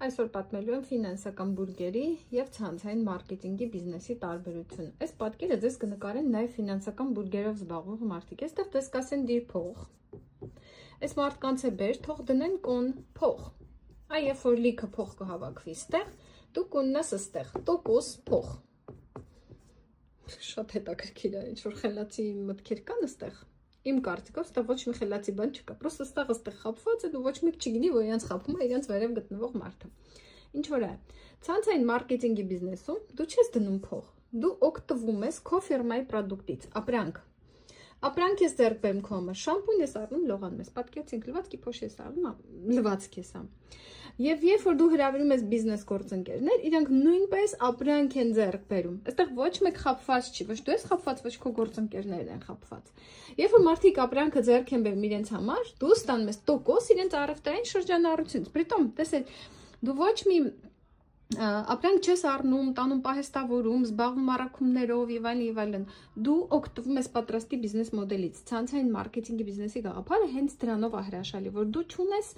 Այսօր պատմելու եմ ֆինանսական բուրգերի և ցանցային մարքեթինգի բիզնեսի տարբերությունը։ Այս պատկերը ձեզ կնկարեն նաև ֆինանսական բուրգերով զբաղվող մարդիկ։ Այստեղ ձեզ կասեն դիր փող։ Այս մարդկանց է բեր, թող դնեն կոն փող։ Այ երբ որ լիքը փող կհավաքվի ստեղ, դու կունենաս ստեղ տոկոս փող։ Շատ հետաքրքիր է, ինչ որ խելացի մտքեր կան ստեղ։ Իմ կարծիքով ստեղ ոչ մի խելացի բան չկա, պրոստը ստեղ խաբված է, դու ոչ մեկ չգիտի, որ իրենց խաբում է իրենց վերև գտնվող մարդը։ Ինչ որ է, ցանցային մարքեթինգի բիզնեսում դու չես դնում փող, դու օգտվում ես քո ֆիրմայի պրոդուկտից, ապրանք։ Ապրանք ես ձեռք բերում քո համար, շամպուն ես առնում, լողանում ես, պատկերացինք լվացքի փոշ ես առնում, լվացք ես ամ։ Եվ երբ որ դու հրավիրում ես բիզնես գործընկերներ, իրենք նույնպես ապրանք են ձեռք բերում։ Այստեղ ոչ մեկ խաբված չի, ոչ դու ես խաբված, ոչ քո գործընկերներն են խաբված։ Երբ որ մարդիկ ապրանքը ձեռք են բերում իրենց համար, դու ստանում ես տոկոս իրենց առևտրային շրջանառությունից։ Պրիտոմ, տեսեք, դու ոչ մի ապրանք չես առնում, տանում պահեստավորում, զբաղվում առաքումներով եւ այլն։ Դու օգտվում ես պատրաստի բիզնես մոդելից։ Ցանցային մարքեթինգի բիզնեսի գաղափարը հենց դրանով է հրաշալի, որ դու չունես,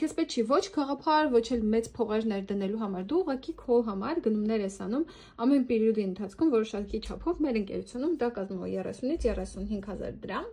քեզ պետք չի ոչ գաղափար, ոչ էլ մեծ փողажներ դնելու համար։ Դու ուղղակի քո համար գնումներ ես անում ամեն պերիոդի ընթացքում որոշակի չափով մեր ընկերությունում դա կազմում է 30-ից 35,000 դրամ։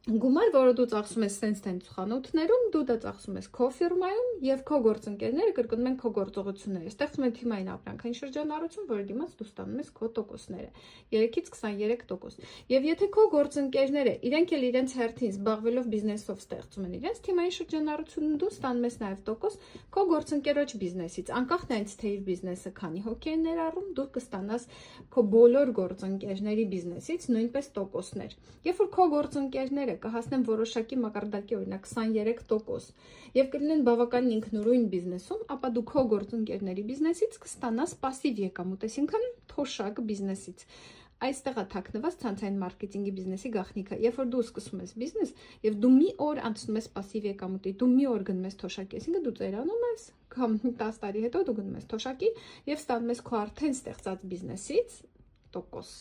Գումար, որը դու ծախսում ես սենց խանութներում, դու դա ծախսում ես քո ֆիրմայում եւ քո գործընկերները կրկնում են քո գործողությունները։ Ստեղծում են թիմային ապրանքային շրջանառություն, որի դիմաց դու ստանում ես քո տոկոսները 3-ից 23%։ Եվ եթե քո գործընկերները իրենք էլ իրենց հերթին զբաղվելով բիզնեսով ստեղծում են իրենց թիմային շրջանառությունը, դու ստանում ես նաեւ տոկոս քո գործընկերոջ բիզնեսից։ Անկախ նրանից թե իր բիզնեսը քանի հոգի է ներառում, դու կստանաս քո բոլոր գործընկերների բիզնեսից նույնպես տոկոսներ։ Երբ որ քո գործընկերները կհասնեն որոշակի մակարդակի, օրինակ 23% եւ կլինեն բավականին ինքնուրույն բիզնեսում, ապա դու քո գործընկերների բիզնեսից կստանաս пассив եկամուտ, այսինքն թոշակ բիզնեսից։ Այստեղ է թաքնված ցանցային մարքեթինգի բիզնեսի գաղտնիքը։ Երբ որ դու սկսում ես բիզնես եւ դու մի օր անցնում ես пассив եկամուտի, դու մի օր գնում ես թոշակի, այսինքն դու ծերանում ես, կամ 10 տարի հետո դու գնում ես թոշակի եւ ստանում ես քո արդեն ստեղծած բիզնեսից տոկոս։